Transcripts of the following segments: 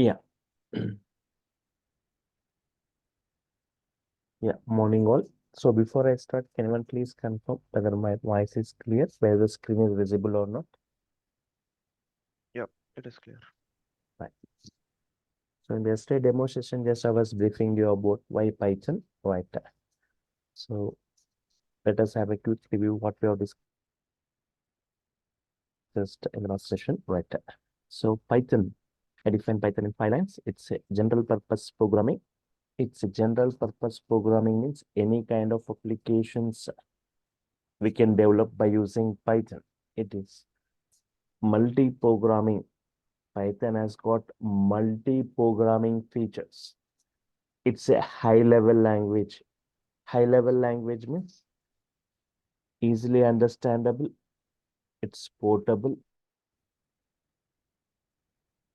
Yeah. Yeah. Morning all. So before I start, can anyone please confirm whether my voice is clear, whether the screen is visible or not? Yep, it is clear. Right. So in the yesterday demo session, just I was briefing you about why Python, right? So let us have a quick review what we have discussed in the last session, right? So Python, I define Python in 5 lines. It's a general purpose programming. It's a general purpose programming means any kind of applications we can develop by using Python. It is multi-programming. Python has got multi-programming features. It's a high-level language. High-level language means easily understandable. It's portable,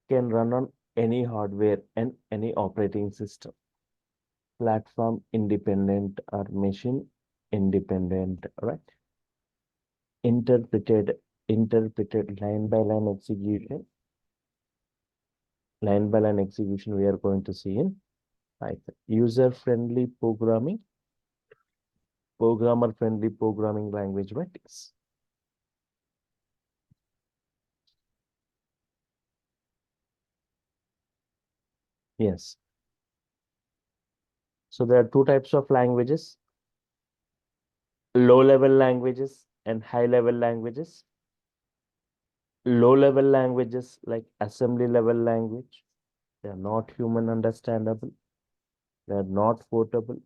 can run on any hardware and any operating system. Platform independent or machine independent, right? Interpreted, interpreted line by line execution. Line by line execution we are going to see in Python. User-friendly programming, programmer-friendly programming language, right? Yes. So there are two types of languages, low-level languages and high-level languages. Low-level languages like assembly level language, they are not human understandable, they are not portable,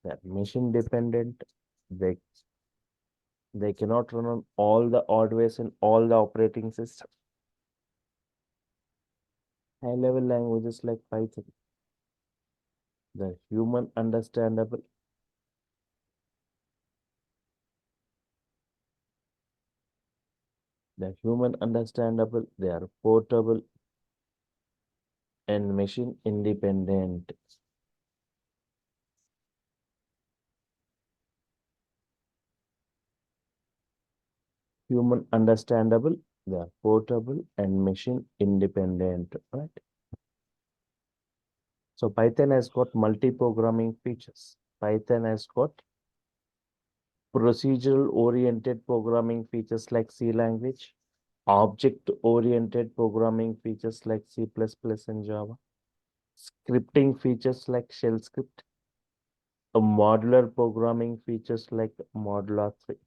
they are machine dependent, they they cannot run on all the hardware in all the operating systems. High-level languages like Python, they're human understandable, they're human understandable, they are portable and machine independent. Human understandable, they are portable and machine independent, right? So Python has got multi-programming features. Python has got procedural-oriented programming features like C language, object-oriented programming features like C++ and Java, scripting features like shell script, a modular programming features like modular 3.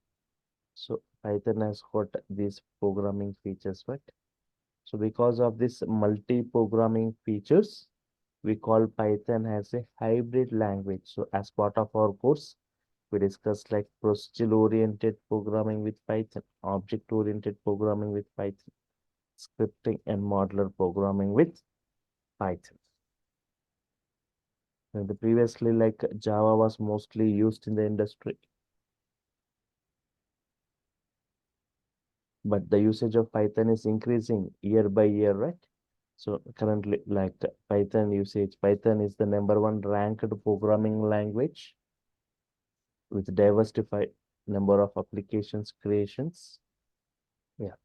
So Python has got these programming features, right? So because of this multi-programming features, we call Python as a hybrid language. So as part of our course, we discussed like procedural-oriented programming with Python, object-oriented programming with Python, scripting and modular programming with Python. And the previously, like Java was mostly used in the industry, but the usage of Python is increasing year by year, right? So currently, like Python usage, Python is the #1 ranked programming language with diversified number of applications creations. Yeah.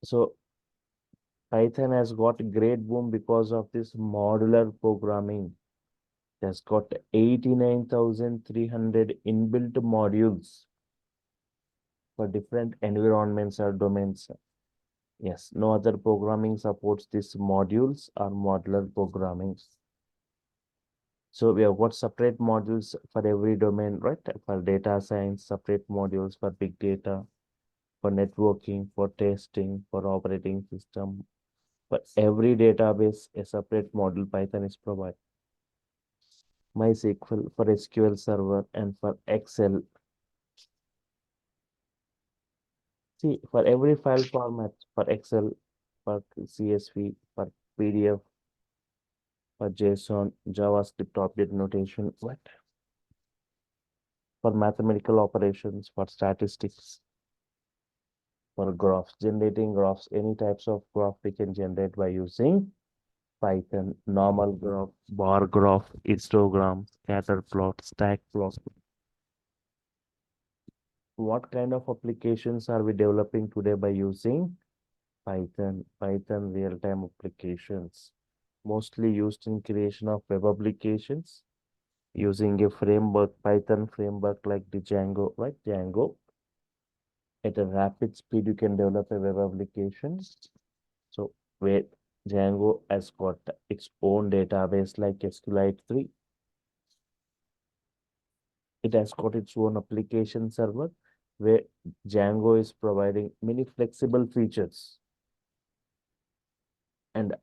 So Python has got great boom because of this modular programming. It has got 89,300 inbuilt modules for different environments or domains. Yes, no other programming supports these modules or modular programming. So we have got separate modules for every domain, right? For data science, separate modules for big data, for networking, for testing, for operating system. For every database, a separate module Python is provided. MySQL for SQL Server and for Excel. See, for every file format, for Excel, for CSV, for PDF, for JSON, JavaScript object notation, what? For mathematical operations, for statistics, for graphs, generating graphs, any types of graph we can generate by using Python, normal graph, bar graph, histogram, scatter plot, stack plot. What kind of applications are we developing today by using Python real-time applications, mostly used in creation of web applications using a framework, Python framework like the Django, right? Django. At a rapid speed, you can develop a web application. So where Django has got its own database like SQLite 3. It has got its own application server where Django is providing many flexible features and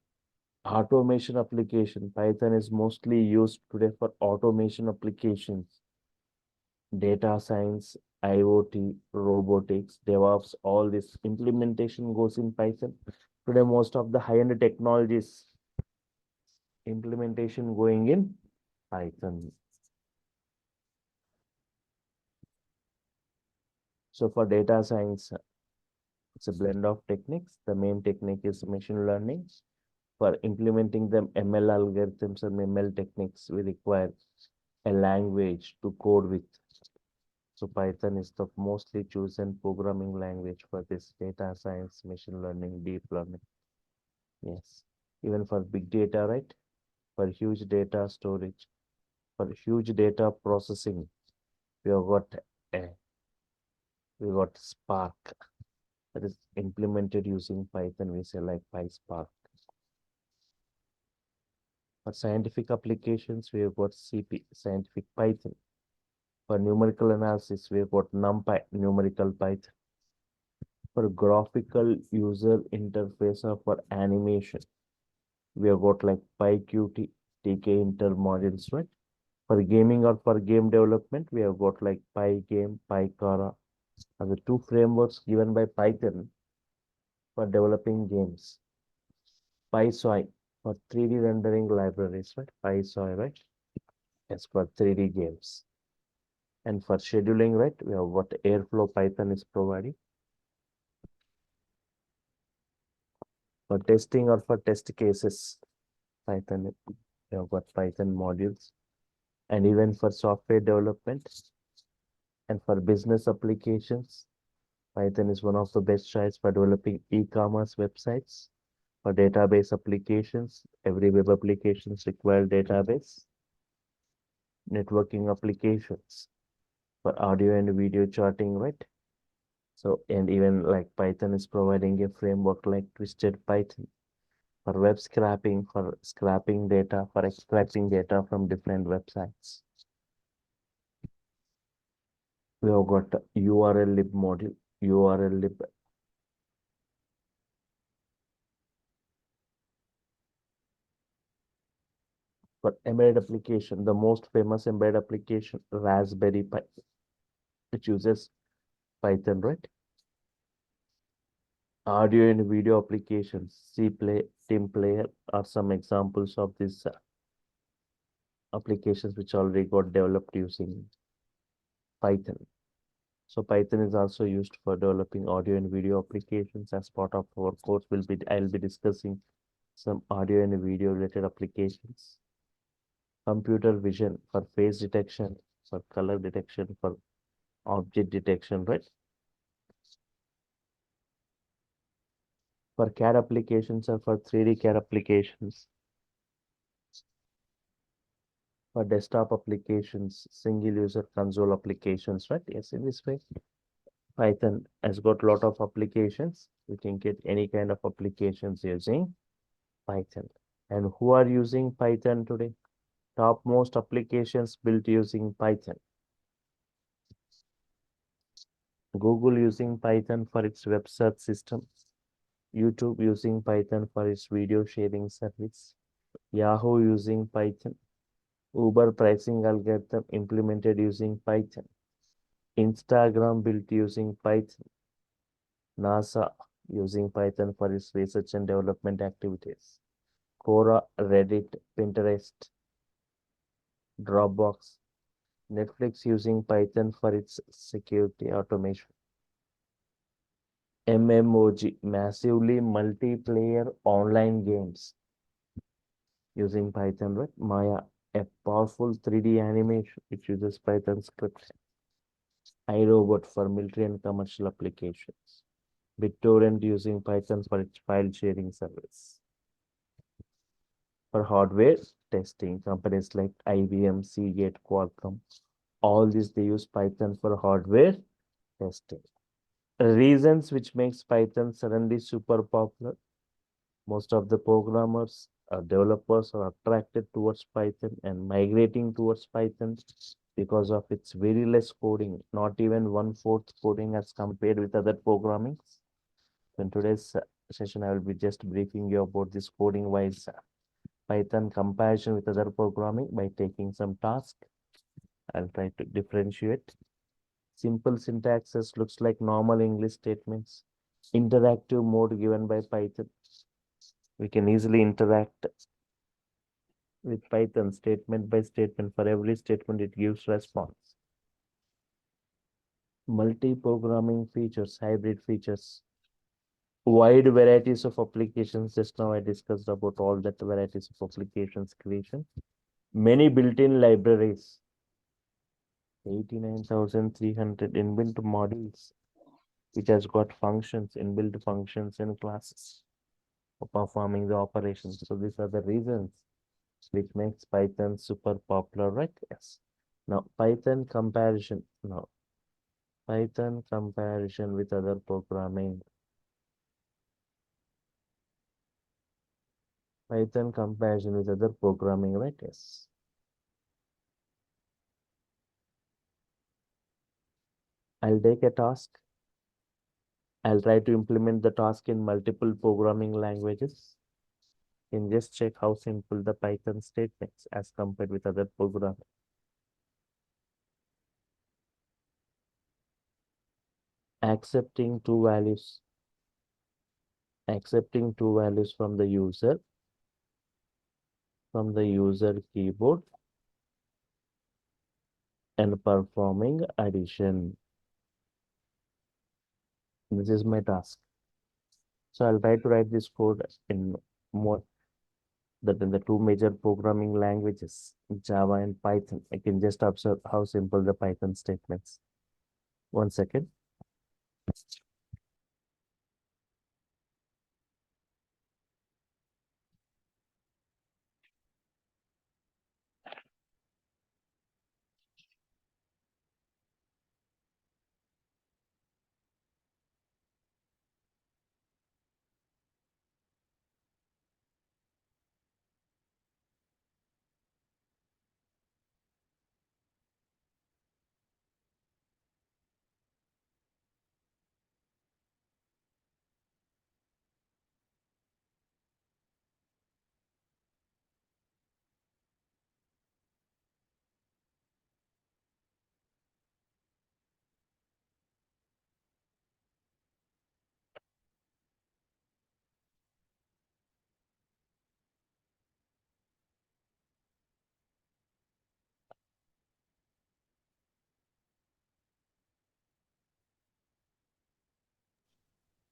automation application. Python is mostly used today for automation applications, data science, IoT, robotics, DevOps, all this implementation goes in Python. Today, most of the high-end technologies implementation going in Python. So for data science, it's a blend of techniques. The main technique is machine learning. For implementing them ML algorithms and ML techniques, we require a language to code with. So Python is the mostly chosen programming language for this data science, machine learning, deep learning. Yes. Even for big data, right? For huge data storage, for huge data processing, we have got a, we got Spark that is implemented using Python. We say like PySpark. For scientific applications, we have got CP, scientific Python. For numerical analysis, we have got NumPy, numerical Python. For graphical user interface or for animation, we have got like PyQt, TK Inter modules, right? For gaming or for game development, we have got like Pygame, PyCara are the two frameworks given by Python for developing games. PySoy for 3D rendering libraries, right? PySoy, right? Yes, for 3D games. And for scheduling, right, we have what Airflow Python is providing. For testing or for test cases, Python, we have got Python modules. And even for software development and for business applications, Python is one of the best choice for developing e-commerce websites. For database applications, every web applications require database. Networking applications for audio and video charting, right? So, and even like Python is providing a framework like Twisted Python for web scraping, for scraping data, for extracting data from different websites. We have got URL lib module, URL lib. For embedded application, the most famous embedded application, Raspberry Pi, which uses Python, right? Audio and video applications, CPlay, Team Player are some examples of these applications which already got developed using Python. So Python is also used for developing audio and video applications. As part of our course, I'll be discussing some audio and video related applications. Computer vision for face detection, for color detection, for object detection, right? For CAD applications or for 3D CAD applications. For desktop applications, single user console applications, right? Yes, in this way, Python has got a lot of applications. You can get any kind of applications using Python. And who are using Python today? Topmost applications built using Python. Google using Python for its web search system. YouTube using Python for its video sharing service. Yahoo using Python. Uber pricing algorithm implemented using Python. Instagram built using Python. NASA using Python for its research and development activities. Quora, Reddit, Pinterest, Dropbox, Netflix using Python for its security automation. MMOG, massively multiplayer online games using Python, right? Maya, a powerful 3D animation which uses Python scripts. iRobot for military and commercial applications. BitTorrent using Python for its file sharing service. For hardware testing, companies like IBM, Seagate, Qualcomm, all these they use Python for hardware testing. Reasons which makes Python suddenly super popular. Most of the programmers or developers are attracted towards Python and migrating towards Python because of its very less coding, not even one-fourth coding as compared with other programming. In today's session, I will be just briefing you about this coding-wise Python comparison with other programming by taking some task. I'll try to differentiate. Simple syntaxes looks like normal English statements. Interactive mode given by Python. We can easily interact with Python statement by statement. For every statement, it gives response. Multi-programming features, hybrid features, wide varieties of applications. Just now I discussed about all that varieties of applications creation. Many built-in libraries, 89,300 inbuilt modules, which has got functions, inbuilt functions and classes for performing the operations. So these are the reasons which makes Python super popular, right? Yes. Now Python comparison. Now Python comparison with other programming. Python comparison with other programming, right? Yes. I'll take a task. I'll try to implement the task in multiple programming languages. You can just check how simple the Python statements as compared with other programming. Accepting two values. Accepting two values from the user keyboard and performing addition. This is my task. So I'll try to write this code in more than the two major programming languages, Java and Python. I can just observe how simple the Python statements. 1 second.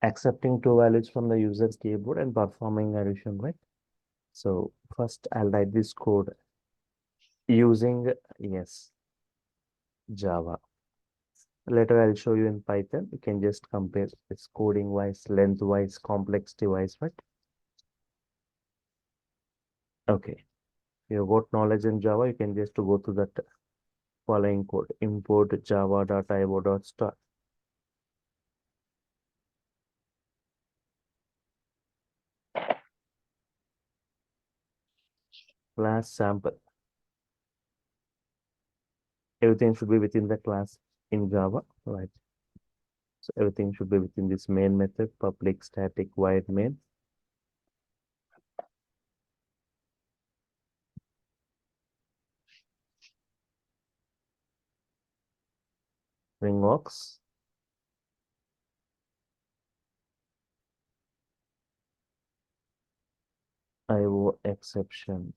Accepting two values from the user's keyboard and performing addition, right? So first I'll write this code using, yes, Java. Later I'll show you in Python. You can just compare its coding wise, length wise, complexity wise, right? Okay. You got knowledge in Java, you can just go to that following code, import java.io.start. Class sample. Everything should be within the class in Java, right? So everything should be within this main method, public static void main. Ringbox. IO exception.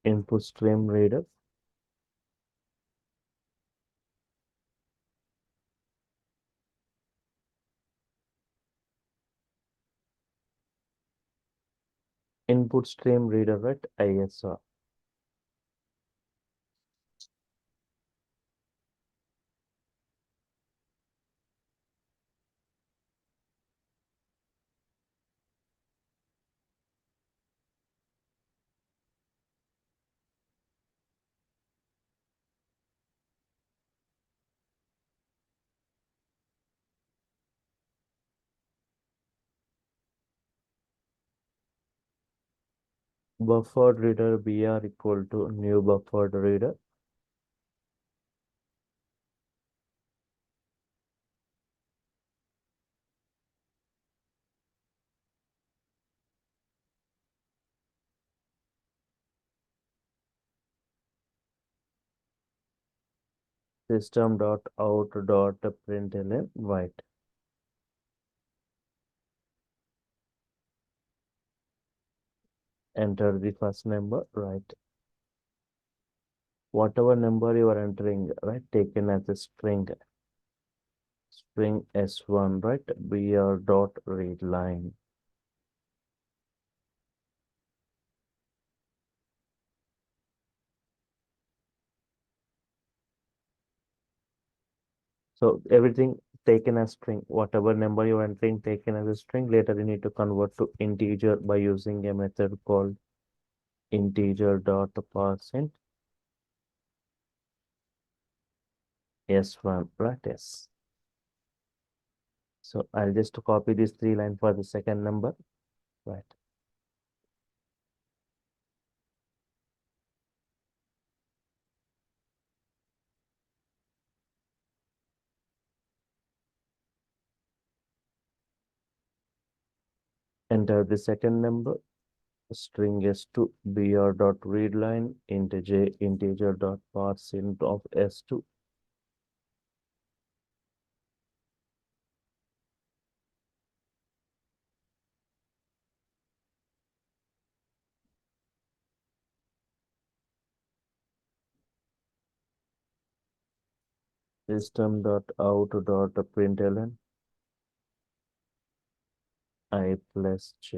Input stream reader. Input stream reader, right? ISR. Buffered reader BR equal to new buffered reader. System dot out dot println white. Enter the first number, right? Whatever number you are entering, right, taken as a string S1, right? BR dot read line. So everything taken as string, whatever number you are entering taken as a string, later you need to convert to integer by using a method called integer dot parseInt S1, right? Yes. So I'll just copy these three lines for the second number, right? Enter the second number, string S2 br dot read line integer dot parseInt of S2. System dot out dot println I plus j.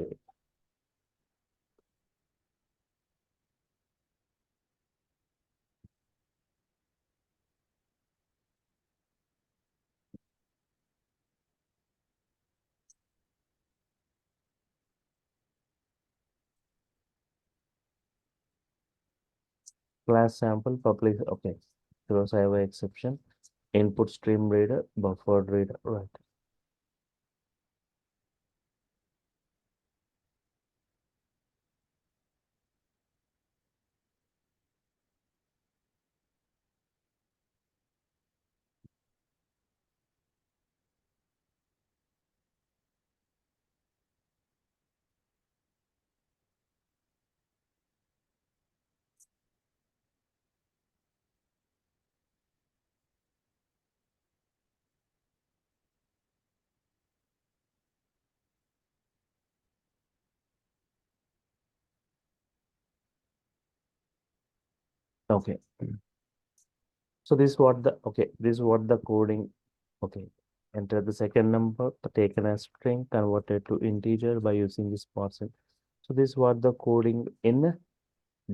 Class sample public, okay. Because I have an exception. Input stream reader, buffered reader, right? Okay. So this is what the okay, this is what the coding. Okay. Enter the second number taken as string converted to integer by using this parser. So this is what the coding in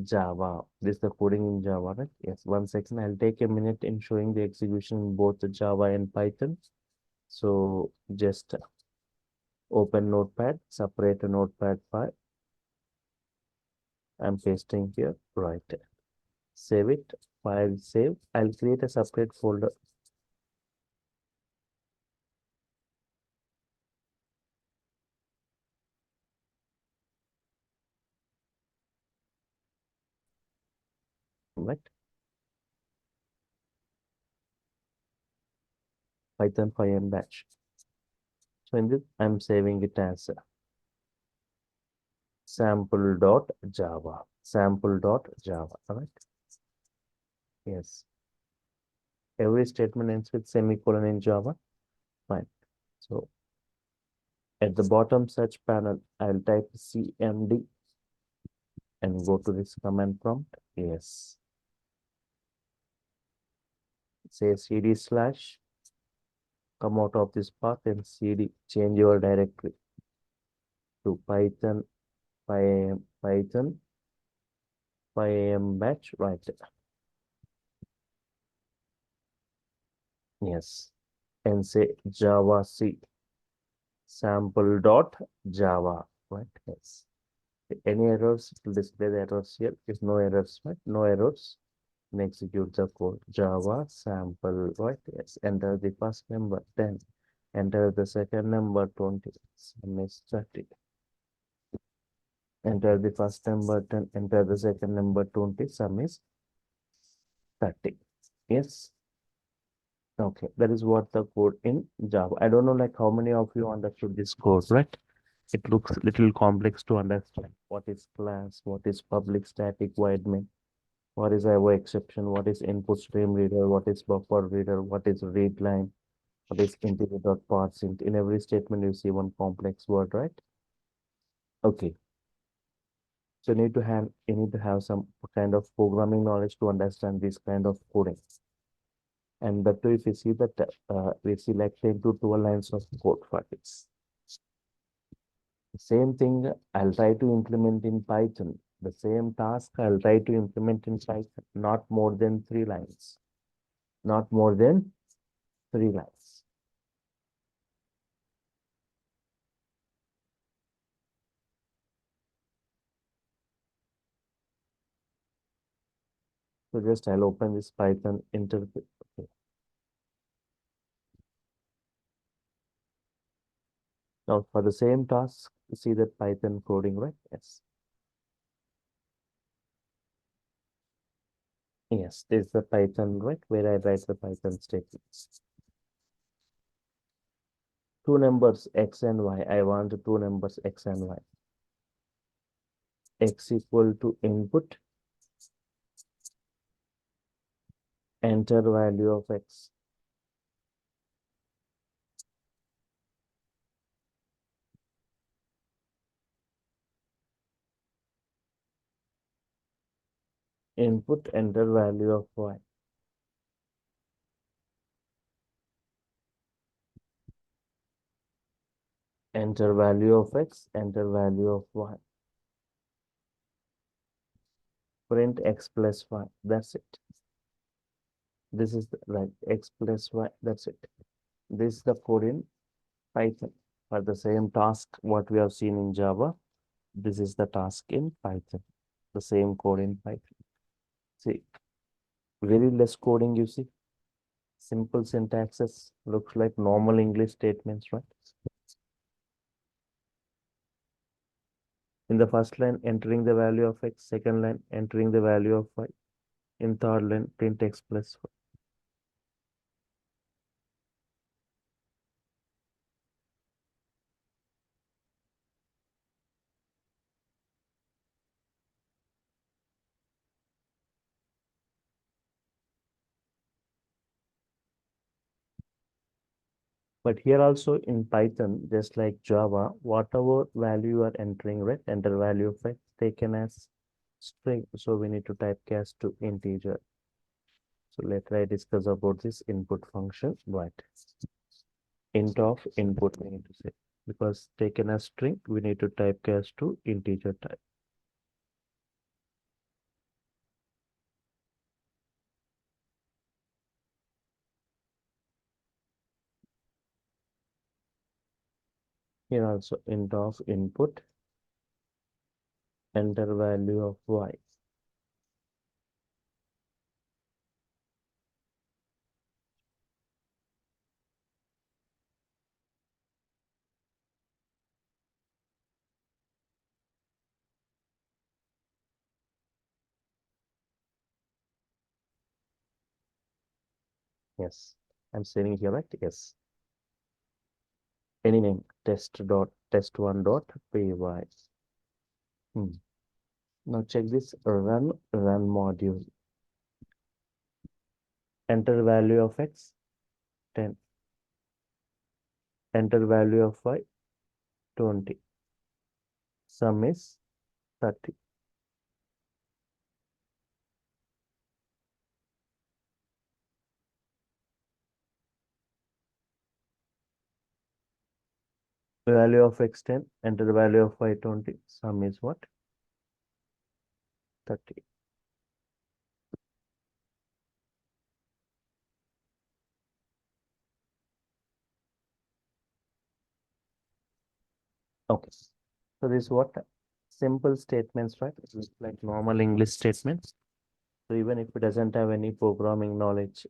Java. This is the coding in Java, right? Yes. 1 second. I'll take a minute in showing the execution in both the Java and Python. So just open Notepad, separate a Notepad file. I'm pasting here, right? Save it, file save. I'll create a separate folder. Right? Python 5 batch. So in this, I'm saving it as sample.java. Sample.java. All right. Yes. Every statement ends with semicolon in Java. Fine. So at the bottom search panel, I'll type cmd and go to this command prompt. Yes. Say cd slash, come out of this path and cd, change your directory to Python 5 Python 5 a.m. batch, right? Yes. And say Java C sample dot Java, right? Yes. Any errors, it will display the errors here. If no errors, right? No errors, then execute the code. Java sample, right? Yes. Enter the first number 10. Enter the second number 20. Sum is 30. Enter the first number 10. Enter the second number 20. Sum is 30. Yes. Okay. That is what the code in Java. I don't know like how many of you understood this code, right? It looks little complex to understand. What is class? What is public static void main? What is IO exception? What is input stream reader? What is buffer reader? What is read line? What is integer dot parse int? In every statement, you see one complex word, right? Okay. So you need to have some kind of programming knowledge to understand this kind of coding. And that too, if you see that we see like 10 to 12 lines of code for this. Same thing I'll try to implement in Python. The same task I'll try to implement in Python, not more than 3 lines. Not more than 3 lines. So just I'll open this Python interpret. Okay. Now for the same task, you see that Python coding, right? Yes. Yes, this is the Python, right? Where I write the Python statements. Two numbers x and y. I want two numbers x and y. X equal to input, enter value of x. Input, enter value of y. Enter value of x, enter value of y. Print x plus y. That's it. This is the right x plus y. That's it. This is the code in Python. For the same task, what we have seen in Java, this is the task in Python. The same code in Python. See, very less coding you see. Simple syntaxes looks like normal English statements, right? In the first line, entering the value of x. Second line, entering the value of y. In third line, print x plus y. But here also in Python, just like Java, whatever value you are entering, right? Enter value of x taken as string. So we need to typecast to integer. So let I discuss about this input function, right? Int of input we need to say, because taken as string, we need to typecast to integer type. Here also int of input, enter value of y. Yes, I'm saying here, right? Yes. Any name, test1 dot py. Now check this run module. Enter value of x 10. Enter value of y 20. Sum is 30. Value of x 10. Enter value of y 20. Sum is what? 30. Okay. So this is what simple statements, right? It's like normal English statements. So even if it doesn't have any programming knowledge,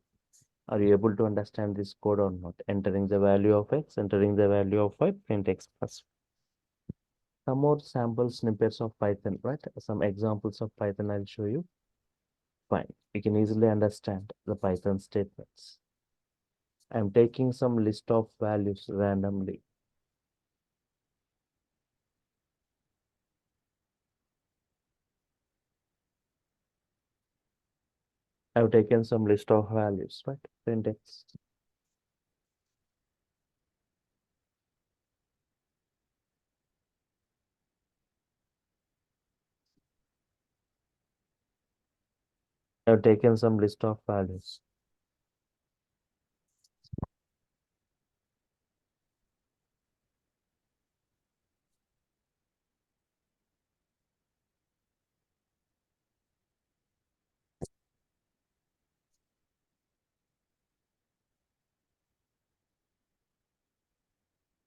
are you able to understand this code or not? Entering the value of x, entering the value of y, print x plus. Some more sample snippets of Python, right? Some examples of Python I'll show you. Fine. You can easily understand the Python statements. I'm taking some list of values randomly. I've taken some list of values, right? Print x. I've taken some list of values.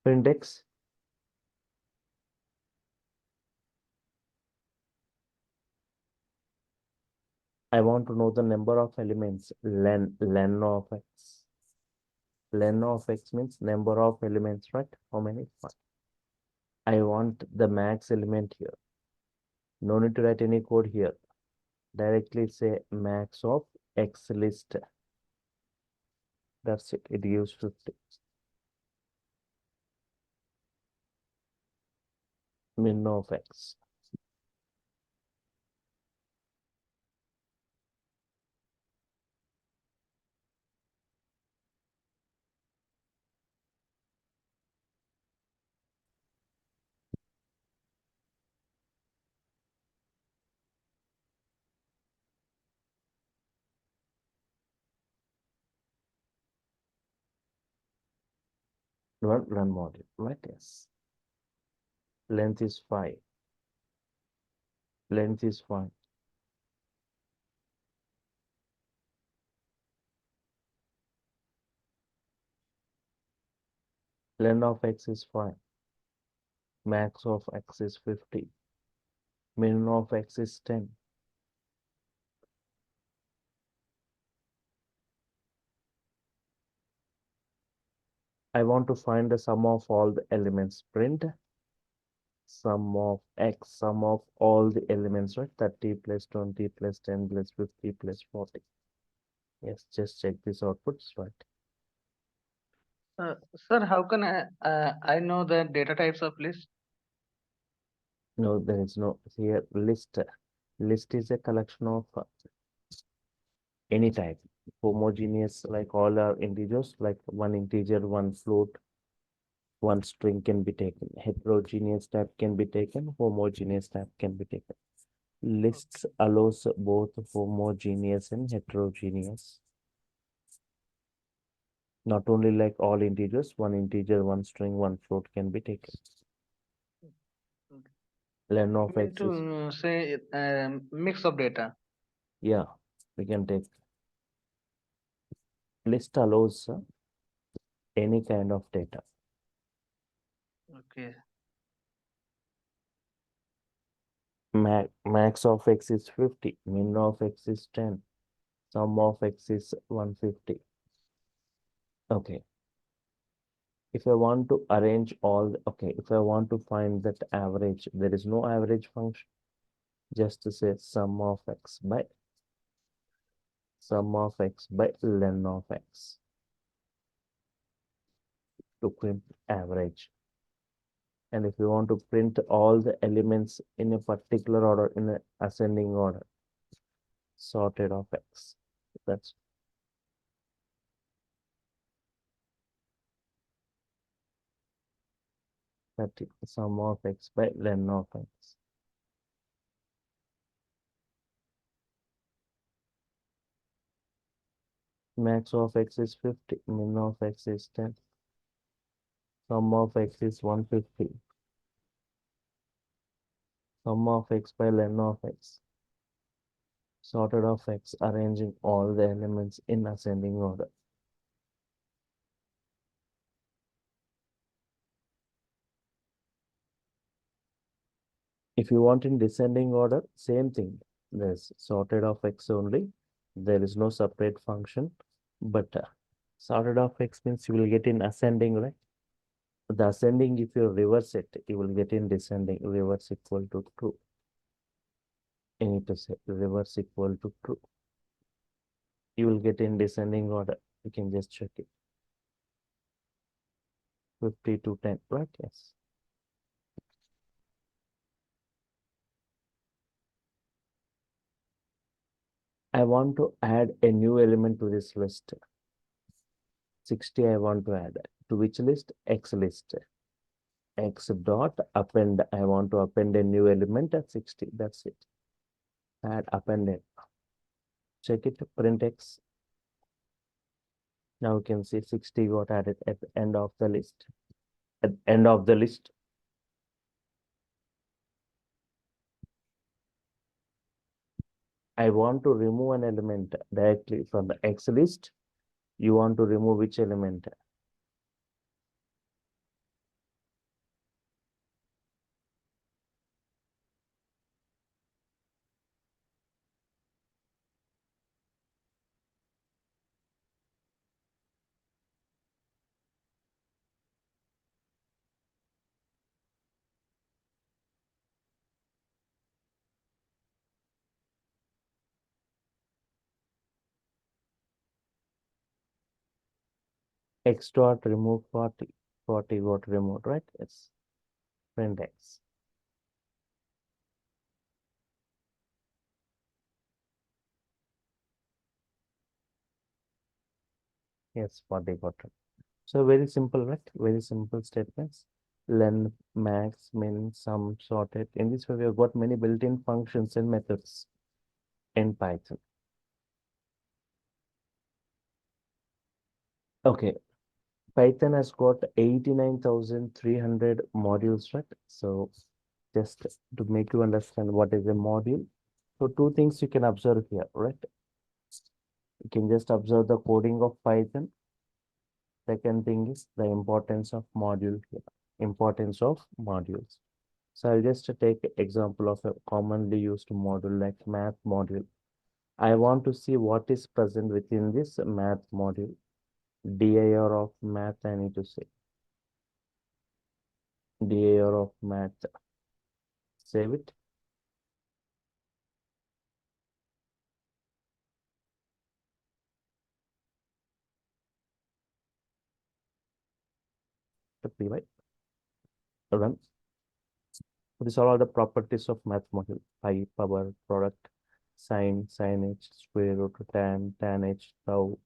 Print x. I want to know the number of elements, len of x. Len of x means number of elements, right? How many? One. I want the max element here. No need to write any code here. Directly say max of x list. That's it. It gives 50. Min of x. Run module, right? Yes. Length is 5. Length is 5. Len of x is 5. Max of x is 50. Min of x is 10. I want to find the sum of all the elements. Print sum of x, sum of all the elements, right? 30 plus 20 plus 10 plus 50 plus 40. Yes, just check this outputs, right? Sir, how can I know the data types of list? No, there is no here list. List is a collection of any type. Homogeneous, like all are integers, like one integer, one float, one string can be taken. Heterogeneous type can be taken, homogeneous type can be taken. Lists allows both homogeneous and heterogeneous. Not only like all integers, one integer, one string, one float can be taken. Okay. Len You of mean x is, to say mix of data? yeah, we can take. List allows any kind of data. Okay. Max of x is 50, min of x is 10, sum of x is 150. Okay. If I want to arrange all, okay, if I want to find that average, there is no average function. Just to say sum of x by len of x to print average. And if you want to print all the elements in a particular order, in an ascending order, sorted of x. That's 30. Sum of x by len of x. Max of x is 50. Min of x is 10. Sum of x is 150. Sum of x by len of x. Sorted of X, arranging all the elements in ascending order. If you want in descending order, same thing. There's sorted of X only. There is no separate function, but sorted of X means you will get in ascending, right? The ascending, if you reverse it, you will get in descending, reverse equal to true. You need to say reverse equal to true. You will get in descending order. You can just check it. 50 to 10, right? Yes. I want to add a new element to this list. 60 I want to add. To which list? X list. X dot append. I want to append a new element at 60. That's it. Add appended. Check it. Print X. Now you can see 60 got added at the end of the list. At the end of the list. I want to remove an element directly from the X list. You want to remove which element? X dot remove 40. 40 got removed, right? Yes. Print X. Yes, 40 got removed. So very simple, right? Very simple statements. Len, max, min, sum, sorted. In this way, we have got many built-in functions and methods in Python. Okay, Python has got 89,300 modules, right? So just to make you understand what is a module. So two things you can observe here, right? You can just observe the coding of Python. Second thing is the importance of module here. Importance of modules. So I'll just take example of a commonly used module like math module. I want to see what is present within this math module. dir of math, I need to say. dir of math. Save it. The py. Run. These are all the properties of math module. Pi, power, product, sine, sin h, square root, tan h, tau,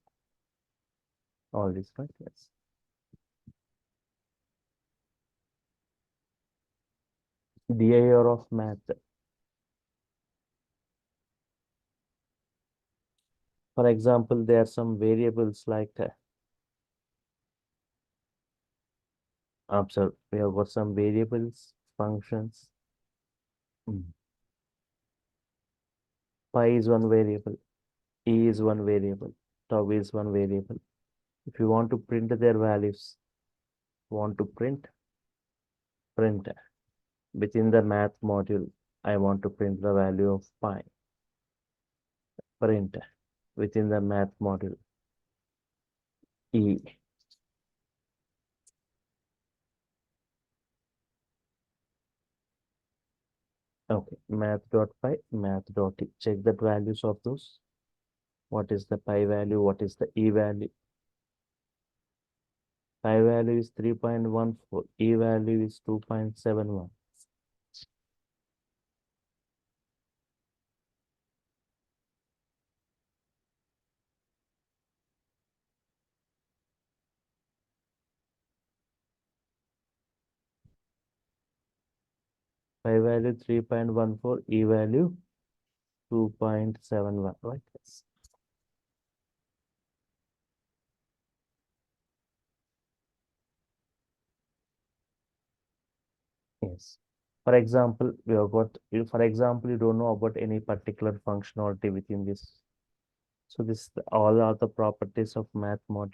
all these, right? Yes. dir of math. For example, there are some variables like observe. We have got some variables, functions. Pi is one variable, e is one variable, tau is one variable. If you want to print their values, want to print within the math module. I want to print the value of pi. Print within the math module. E. Okay, math.py, math.e. Check the values of those. What is the pi value? What is the e value? Pi value is 3.14. E value is 2.71. Pi value 3.14. E value 2.71. Right? Yes. Yes. For example, we have got, for example, you don't know about any particular functionality within this. So this all are the properties of math model.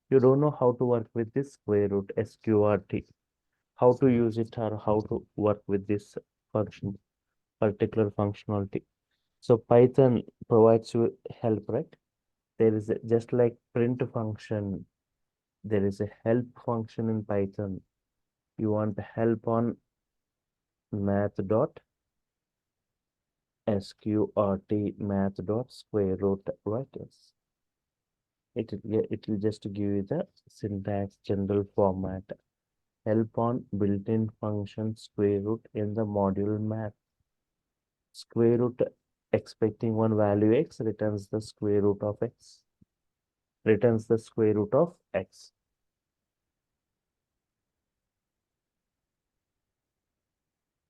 You don't know how to work with this square root sqrt, how to use it or how to work with this function, particular functionality. So Python provides you help, right? There is just like print function, there is a help function in Python. You want help on math dot sqrt math dot square root, right? Yes. It will just give you the syntax general format. Help on built-in function square root in the module math. Square root expecting one value x returns the square root of x. Returns the square root of x.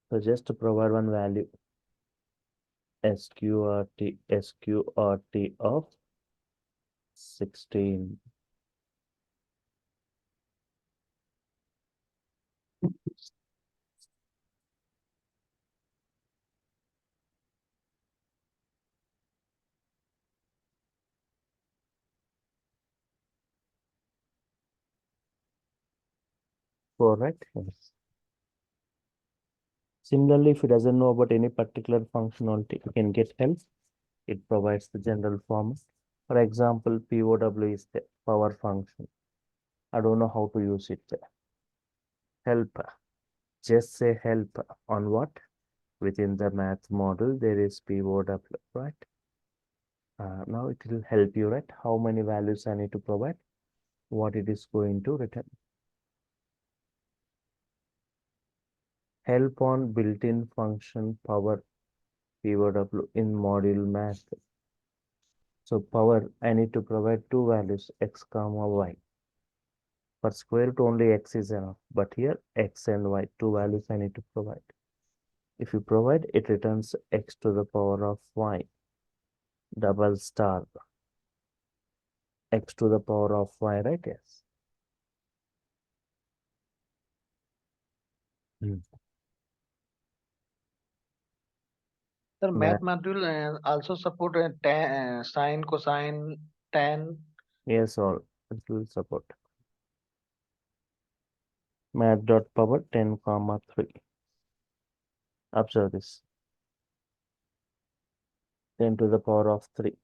So just to provide one value sqrt of 16. Correct? Yes. Similarly, if it doesn't know about any particular functionality, you can get help. It provides the general format. For example, POW is the power function. I don't know how to use it. Help. Just say help on what? Within the math model, there is POW, right? Now it will help you, right? How many values I need to provide, what it is going to return. Help on built-in function power POW in module math. So power, I need to provide two values, x comma y. For square root only x is enough, but here x and y, two values I need to provide. If you provide, it returns x to the power of y, double star, x to the power of y, right? Yes. Sir, Math, math module also support sine, cosine, tan. yes, all it will support. Math dot power 10 comma 3. Observe this. 10 to the power of 3.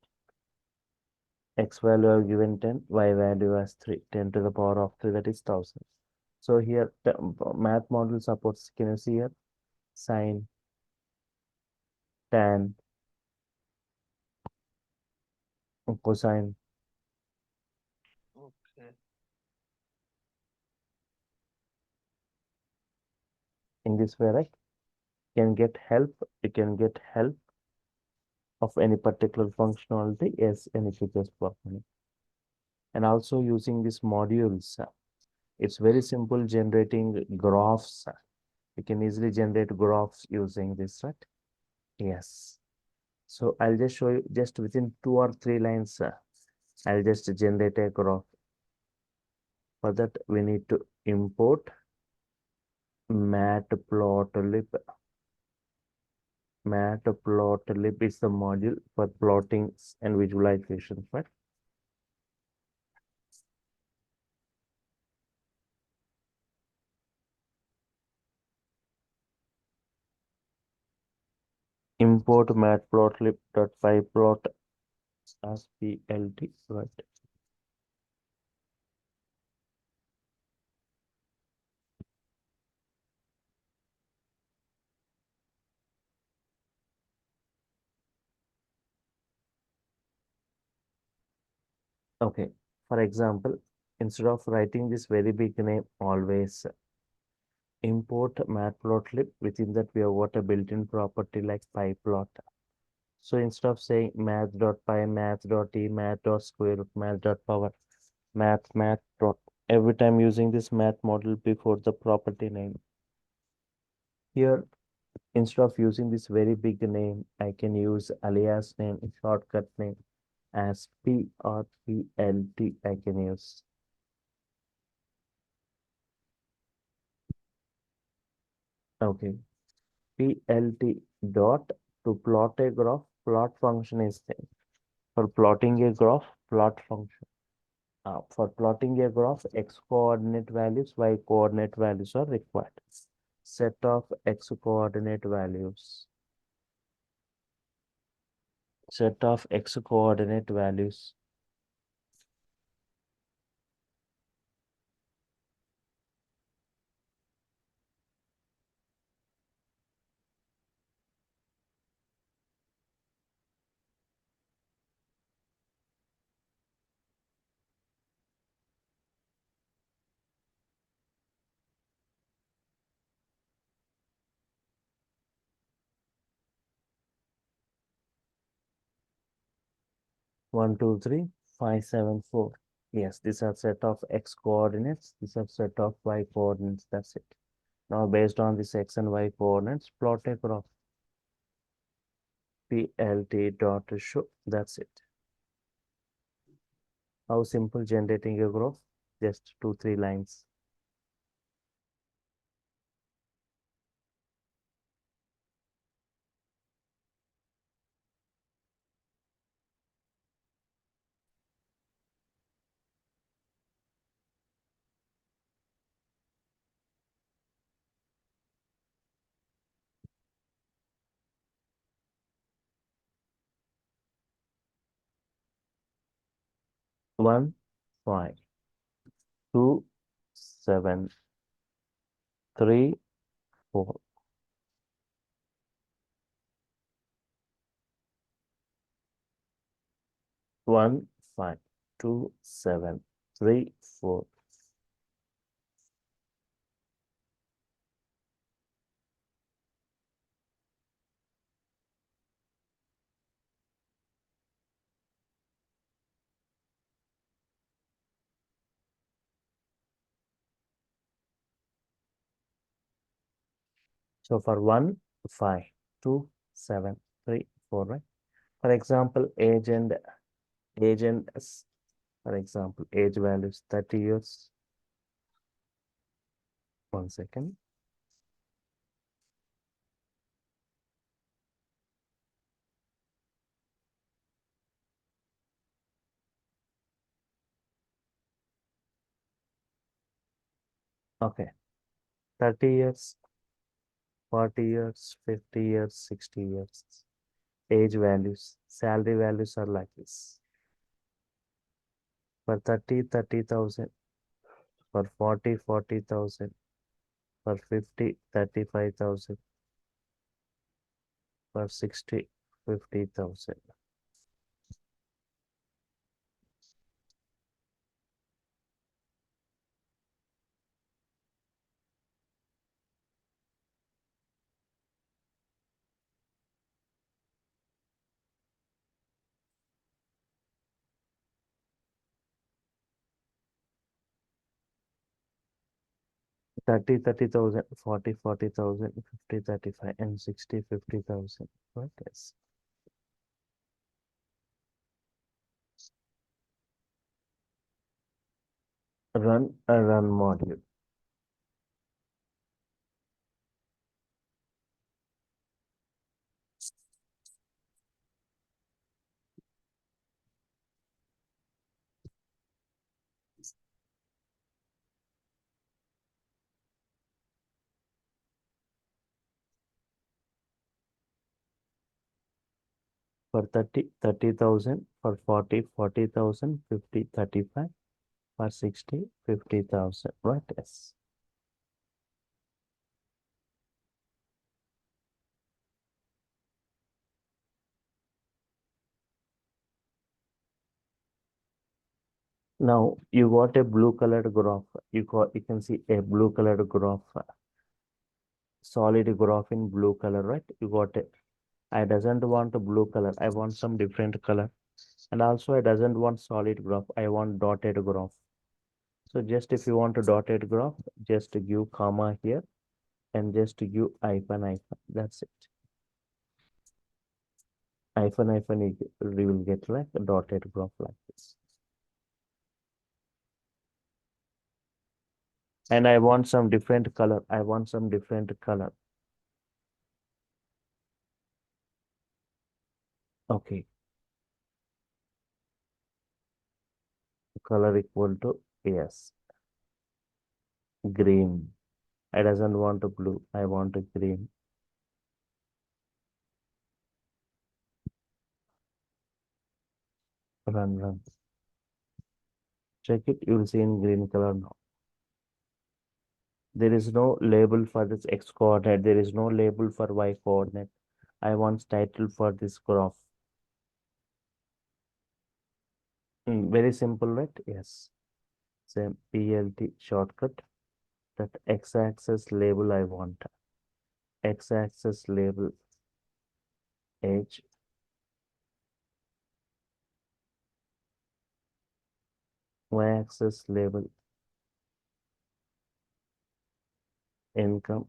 X value are given 10, y value as 3. 10 to the power of 3, that is 1000. So here, the math model supports, can you see here? Sine, tan, cosine. Okay. In this way, right? You can get help. You can get help of any particular functionality, yes, and if you just work on it. And also using these modules, it's very simple generating graphs. You can easily generate graphs using this, right? Yes. So I'll just show you just within 2 or 3 lines. I'll just generate a graph. For that, we need to import matplotlib. Matplotlib is the module for plotting and visualization, right? Import matplotlib.pyplot as plt, right? Okay. For example, instead of writing this very big name, always import matplotlib. Within that, we have got a built-in property like pyplot. So instead of saying math.py, math.e, math.square root, math.power, math dot, every time using this math model before the property name. Here, instead of using this very big name, I can use alias name, shortcut name as P or PLT I can use. Okay. plt dot to plot a graph. Plot function is there. For plotting a graph, plot function. For plotting a graph, x coordinate values, y coordinate values are required. Set of x coordinate values. Set of x coordinate values. One, two, three, 5, 7, 4. Yes, these are set of x coordinates. These are set of y coordinates. That's it. Now, based on this x and y coordinates, plot a graph. PLT dot show. That's it. How simple generating a graph? Just 2, 3 lines. One, 5, 2, 7, 3, 4. 1, 5, 2, 7, 3, 4. So for 1, 5, 2, 7, 3, 4, right? For example, for example, age value is 30 years. 1 second. Okay. 30 years, 40 years, 50 years, 60 years. Age values, salary values are like this. For 30, 30,000. For 40, 40,000. For 50, 35,000. For 60, 50,000. Thirty, 30,000, 40, 40,000, 50, 35, and 60, 50,000. Right? Yes. Run a run module. For 30, 30,000. For 40, 40,000. 50, 35. For 60, 50,000. Right? Yes. Now you got a blue colored graph. You can see a blue colored graph, solid graph in blue color, right? You got it. I doesn't want a blue color. I want some different color. And also I doesn't want solid graph. I want dotted graph. So just if you want a dotted graph, just give comma here and just give hyphen hyphen. That's it. Hyphen hyphen you will get like a dotted graph like this. And I want some different color. I want some different color. Okay, color equal to yes, green. I doesn't want a blue. I want a green. Run, run. Check it. You'll see in green color now. There is no label for this x coordinate. There is no label for y coordinate. I want title for this graph. Very simple, right? Yes. Same PLT shortcut. That x-axis label I want. X-axis label age. Y-axis label income.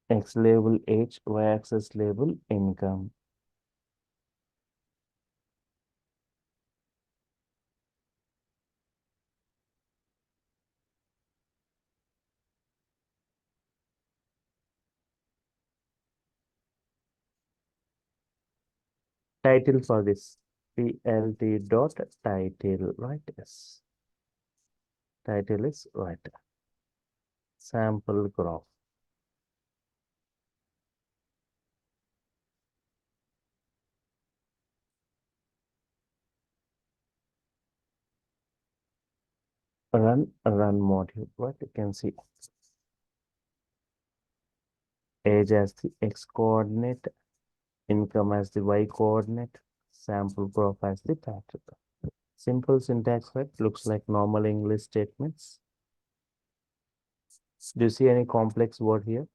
X label age. Y-axis label income. Title for this PLT dot title, right? Yes. Title is right. Sample graph. Run module, right? You can see age as the x coordinate, income as the y coordinate, sample graph as the title. Simple syntax, right? Looks like normal English statements. Do you see any complex word here?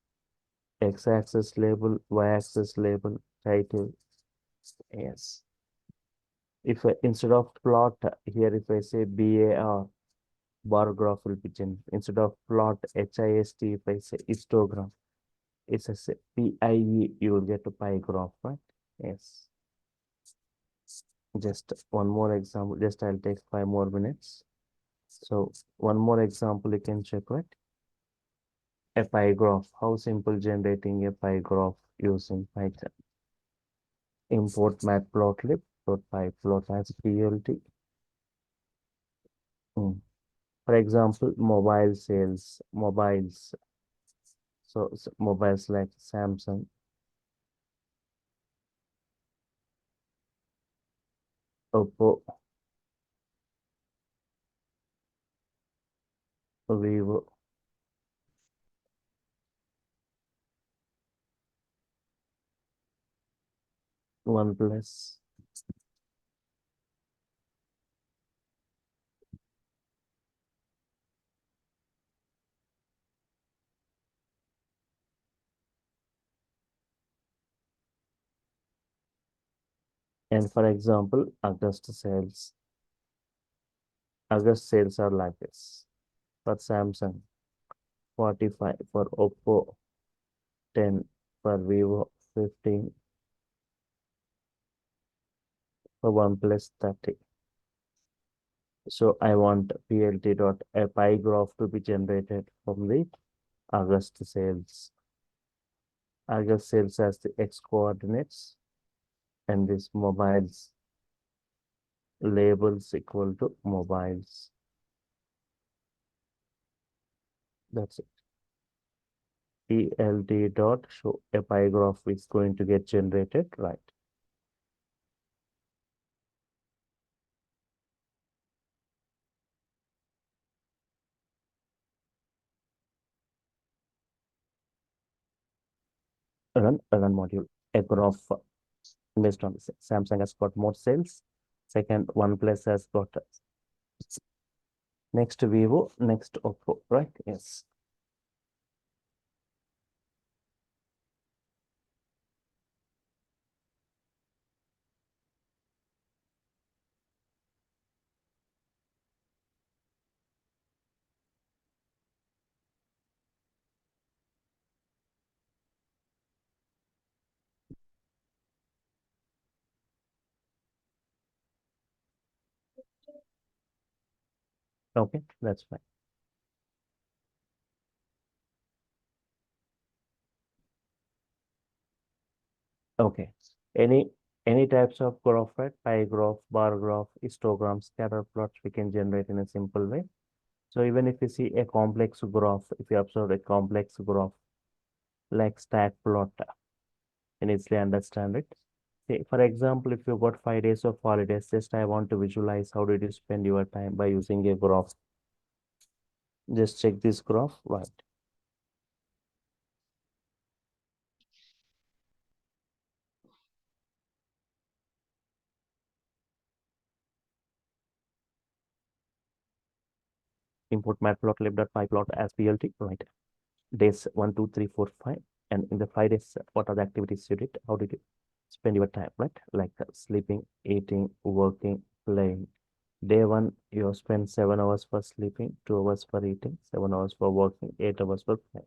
X-axis label, Y-axis label, title. Yes. If instead of plot here, if I say BAR, bar graph will be changed. Instead of plot HIST, if I say histogram, it's a PIE, you will get a pie graph, right? Yes. Just one more example. Just I'll take 5 more minutes. So one more example you can check, right? A pie graph. How simple generating a pie graph using Python. Import matplotlib. Py plot as PLT. For example, mobile sales, mobiles. So mobiles like Samsung, Oppo, Vivo, OnePlus. And for example, August sales. August sales are like this. For Samsung, 45. For Oppo, 10. For Vivo, 15. For OnePlus, 30. So I want PLT dot a pie graph to be generated from the August sales. August sales as the x coordinates and this mobiles labels equal to mobiles. That's it. PLT dot show a pie graph is going to get generated, right? Run module. A graph based on this. Samsung has got more sales. Second, OnePlus has got next Vivo, next Oppo, right? Yes. Okay, that's fine. Okay. Any any types of graph, right? Pie graph, bar graph, histogram, scatter plots we can generate in a simple way. So even if you see a complex graph, if you observe a complex graph like stack plot, you can easily understand it. Say, for example, if you got 5 days of holidays, just I want to visualize how did you spend your time by using a graph. Just check this graph, right? Import matplotlib.pyplot as PLT, right? Days 1, 2, 3, 4, 5. And in the 5 days, what are the activities you did? How did you spend your time, right? Like sleeping, eating, working, playing. Day one, you spend 7 hours for sleeping, 2 hours for eating, 7 hours for working, 8 hours for playing.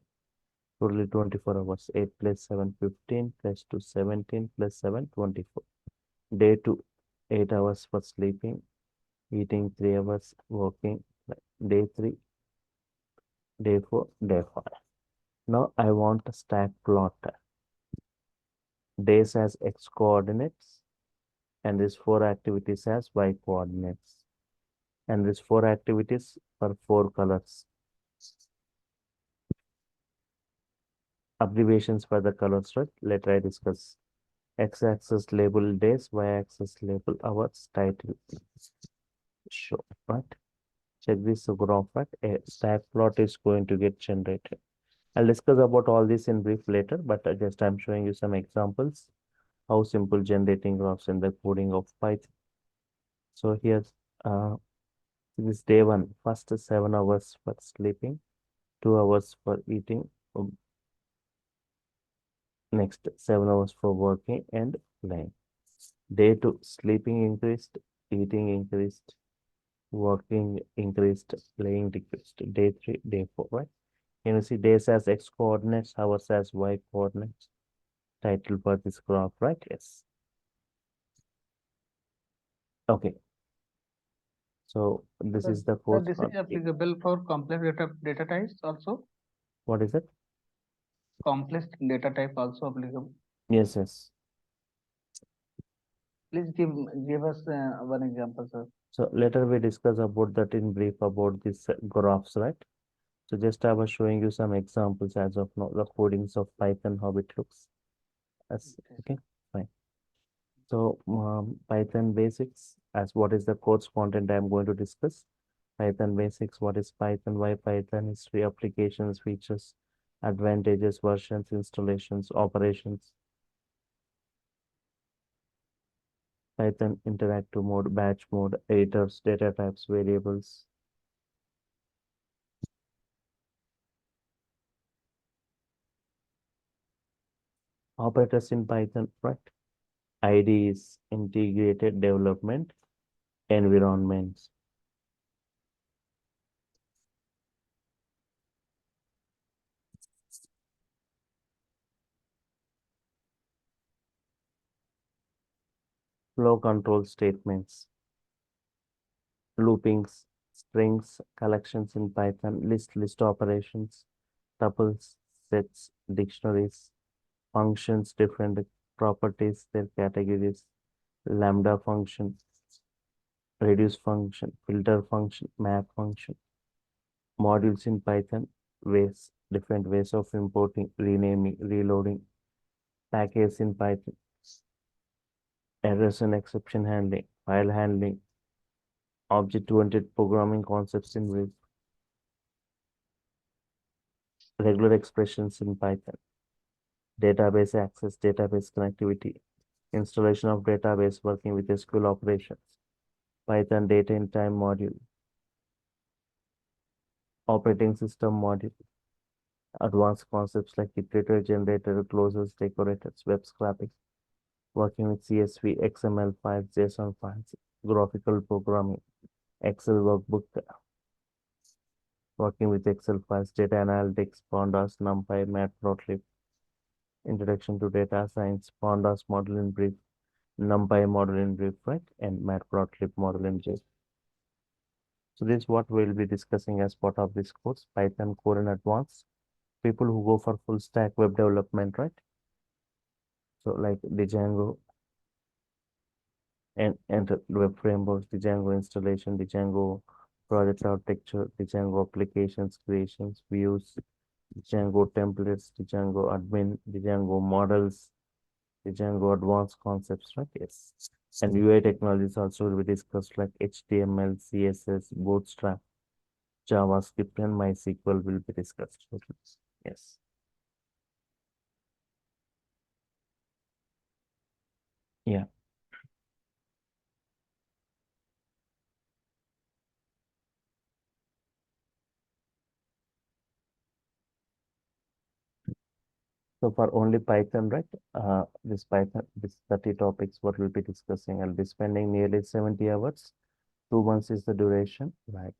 Totally 24 hours. 8 plus 7, 15, plus 2, 17, plus 7, 24. Day two, 8 hours for sleeping, eating 3 hours, working. Day three, day four, day five. Now I want a stack plot. Days as x coordinates and these four activities as y coordinates. And these four activities for four colors. Abbreviations for the colors, right? Later I discuss. X-axis label days, y-axis label hours, title show, right? Check this graph, right? A stack plot is going to get generated. I'll discuss about all this in brief later, but just I'm showing you some examples how simple generating graphs in the coding of Python. So here's this day one, first 7 hours for sleeping, 2 hours for eating, next 7 hours for working and playing. Day two, sleeping increased, eating increased, working increased, playing decreased. Day three, day four, right? Can you see days as x coordinates, hours as y coordinates? Title for this graph, right? Yes. Okay. So this is the Sir, course this for is applicable for complex data types also. what is it? Complex data type also applicable. Yes, yes. Please give us one example, sir. So later we discuss about that in brief about these graphs, right? So just I was showing you some examples as of now, the codings of Python, how it looks. As okay, fine. So Python basics, as what is the course content I'm going to discuss. Python basics, what is Python, why Python, history, applications, features, advantages, versions, installations, operations. Python interactive mode, batch mode, editors, data types, variables. Operators in Python, right? IDEs, integrated development environments. Flow control statements, loopings, strings, collections in Python, list operations, tuples, sets, dictionaries, functions, different properties, their categories, lambda function, reduce function, filter function, map function, modules in Python, ways, different ways of importing, renaming, reloading, packages in Python, errors and exception handling, file handling, object-oriented programming concepts in Vue, regular expressions in Python, database access, database connectivity, installation of database working with SQL operations, Python data in time module, operating system module, advanced concepts like iterator, generator, closures, decorators, web scraping, working with CSV, XML files, JSON files, graphical programming, Excel workbook, working with Excel files, data analytics, pandas, NumPy, Matplotlib, introduction to data science, pandas model in brief, NumPy model in brief, right? And Matplotlib model in brief. So this is what we'll be discussing as part of this course, Python core and advanced. People who go for full stack web development, right? So like Django and web frameworks, Django installation, Django project architecture, Django applications creations, views, Django templates, Django admin, Django models, Django advanced concepts, right? Yes. And UI technologies also will be discussed like HTML, CSS, Bootstrap, JavaScript, and MySQL will be discussed. Okay. Yes. Yeah. So for only Python, right? This Python, this 30 topics, what we'll be discussing, I'll be spending nearly 70 hours. 2 months is the duration, right?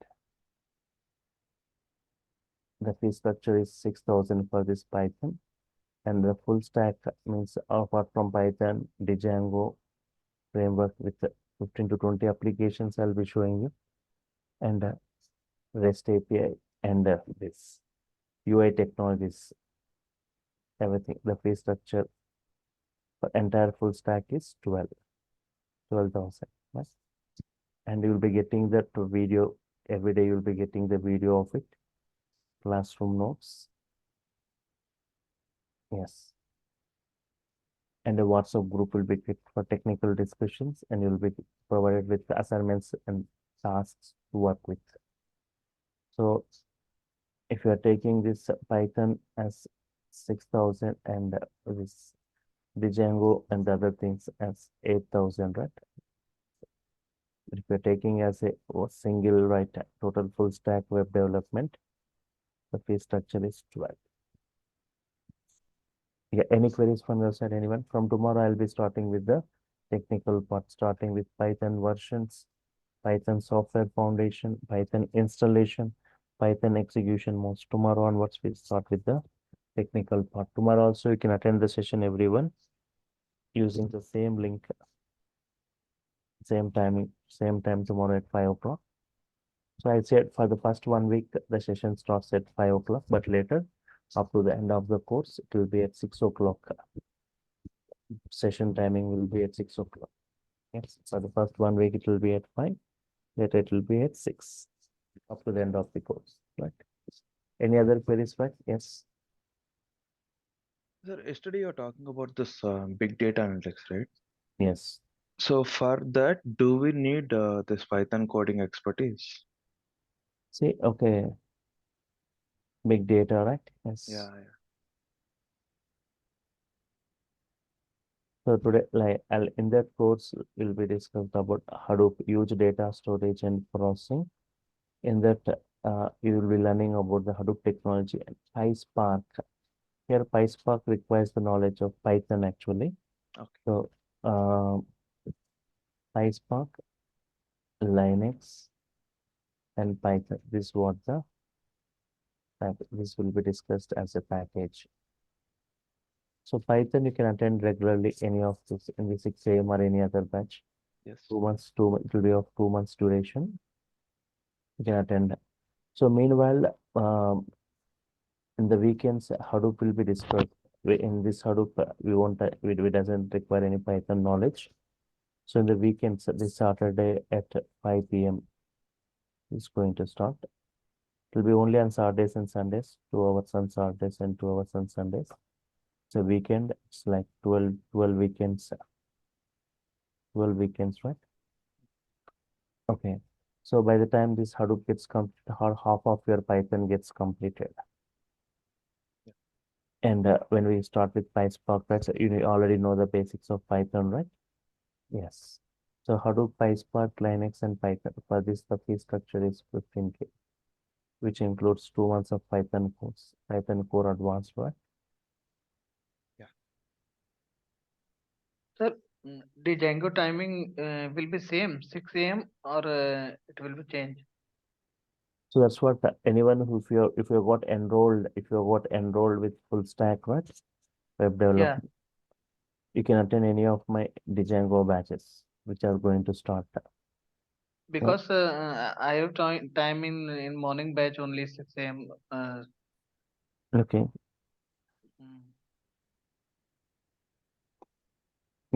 The fee structure is 6,000 for this Python. And the full stack means apart from Python, Django framework with 15 to 20 applications I'll be showing you. And REST API and this UI technologies, everything. The fee structure for entire full stack is 12,000. Right? And you'll be getting that video every day. You'll be getting the video of it, classroom notes. Yes. And a WhatsApp group will be kept for technical discussions, and you'll be provided with assignments and tasks to work with. So if you are taking this Python as 6,000 and this Django and the other things as 8,000, right? If you're taking as a single, right, total full stack web development, the fee structure is 12. Yeah, any queries from your side, anyone? From tomorrow, I'll be starting with the technical part, starting with Python versions, Python software foundation, Python installation, Python execution modes. Tomorrow onwards, we'll start with the technical part. Tomorrow also, you can attend the session, everyone, using the same link, same timing, same time tomorrow at 5 o'clock. So I said for the first 1 week, the session starts at 5 o'clock, but later, up to the end of the course, it will be at 6 o'clock. Session timing will be at 6 o'clock. Yes, for the first 1 week, it will be at 5. Later, it will be at 6, up to the end of the course, right? Any other queries, right? Yes. Sir, yesterday you're talking about this big data analytics, right? Yes. So for that, do we need this Python coding expertise? See, okay, big data, right? Yes. Yeah, So today, like in that course, will be discussed about Hadoop, huge data storage and processing. In that, you will be learning about the Hadoop technology and PySpark. Here, PySpark requires the knowledge of Python actually. okay. So, PySpark, Linux, and Python. This is what the this will be discussed as a package. So Python, you can attend regularly any of this in the 6 a.m. or any other batch. Yes. 2 months, it will be of 2 months duration. You can attend. So meanwhile, in the weekends, Hadoop will be discussed. In this Hadoop, we won't, we doesn't require any Python knowledge. So in the weekends, this Saturday at 5 p.m. is going to start. It will be only on Saturdays and Sundays, 2 hours on Saturdays and 2 hours on Sundays. It's a weekend. It's like 12 weekends, 12 weekends, right? Okay. So by the time this Hadoop gets completed, half of your Python gets completed. Yeah. And when we start with PySpark, right, so you already know the basics of Python, right? Yes. So Hadoop, PySpark, Linux, and Python. For this, the fee structure is 15K, which includes 2 months of Python course, Python core advanced, right? Sir, the Django timing will be same 6 a.m. or it will be changed So that's what anyone who if you got enrolled, with full stack, right? Web yeah, development, you can attend any of my Django batches, which are going to start. Yeah. because I have time in morning batch only 6 a.m. Okay. Mm.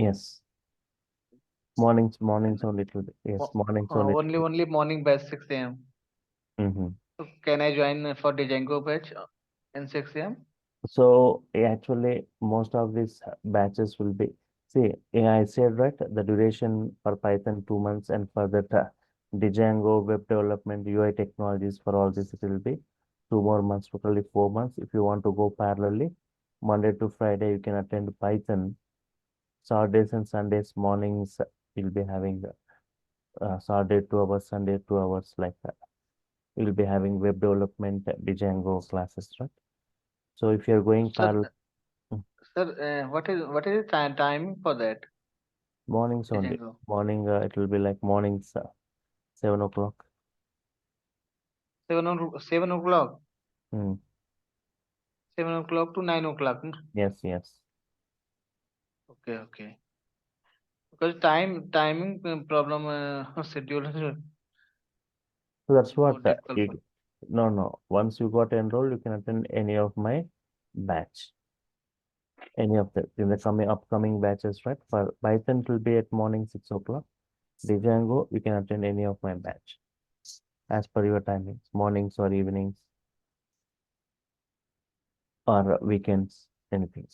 Yes. Mornings only it will be. Yes, Mo- mornings only. only morning batch 6 a.m. Mm-hmm. So can I join for Django batch in 6 a.m.? So actually, most of these batches will be, see, yeah, I said right, the duration for Python 2 months, and for that Django web development, UI technologies, for all this it will be 2 more months, totally 4 months. If you want to go parallelly, Monday to Friday, you can attend Python. Saturdays and Sundays mornings, you'll be having Saturday 2 hours, Sunday 2 hours, like that. You'll be having web development, Django classes, right? So if you're going Sir, parallel, what is the timing for that mornings only. Django? Morning, it will be like mornings, 7 o'clock. 7 o'clock, Mm, 7 o'clock to 9 o'clock. yes, yes. Okay, okay. Because timing problem schedule is So that's what more difficult for. no, no. Once you got enrolled, you can attend any of my batch, any of the in the coming upcoming batches, right? For Python, it will be at morning 6 o'clock. Django, you can attend any of my batch as per your timings, mornings or evenings or weekends, anything.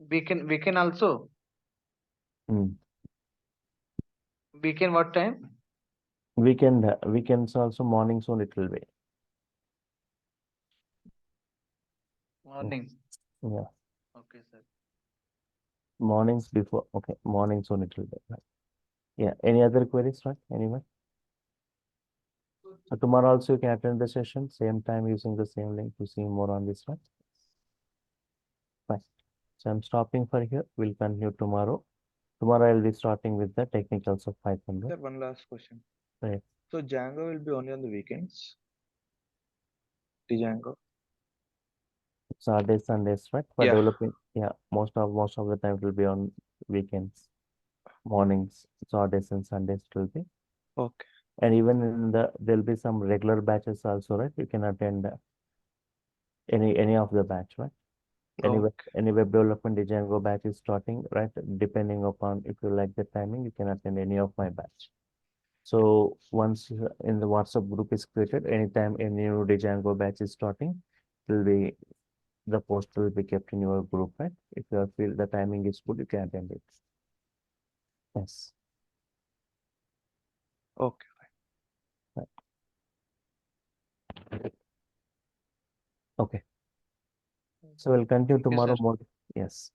Weekend also. Mm. Weekend what time? Weekends also mornings only it will be. Mm, Morning. yeah, Okay, sir. mornings before. Okay, mornings only it will be. Right. Yeah. Any other queries, right? Anyone? Tomorrow also you can attend the session, same time using the same link to see more on this one. Fine. So I'm stopping for here. We'll continue tomorrow. Tomorrow I'll be starting with the technicals of Python, right? Sir, one last question. Right. So Django will be only on the weekends. Django. Saturdays, Sundays, right? For Yeah. developing, yeah, most of the time it will be on weekends, mornings, Saturdays and Sundays it will be. Okay. And even in there'll be some regular batches also, right? You can attend any of the batch, right? Okay. Any web development Django batch is starting, right? Depending upon if you like the timing, you can attend any of my batch. So once in the WhatsApp group is created, anytime a new Django batch is starting, will be the post will be kept in your group, right? If you feel the timing is good, you can attend it. Yes. Okay. Right. Okay. So we'll continue Thank you, tomorrow sir. morning. Yes.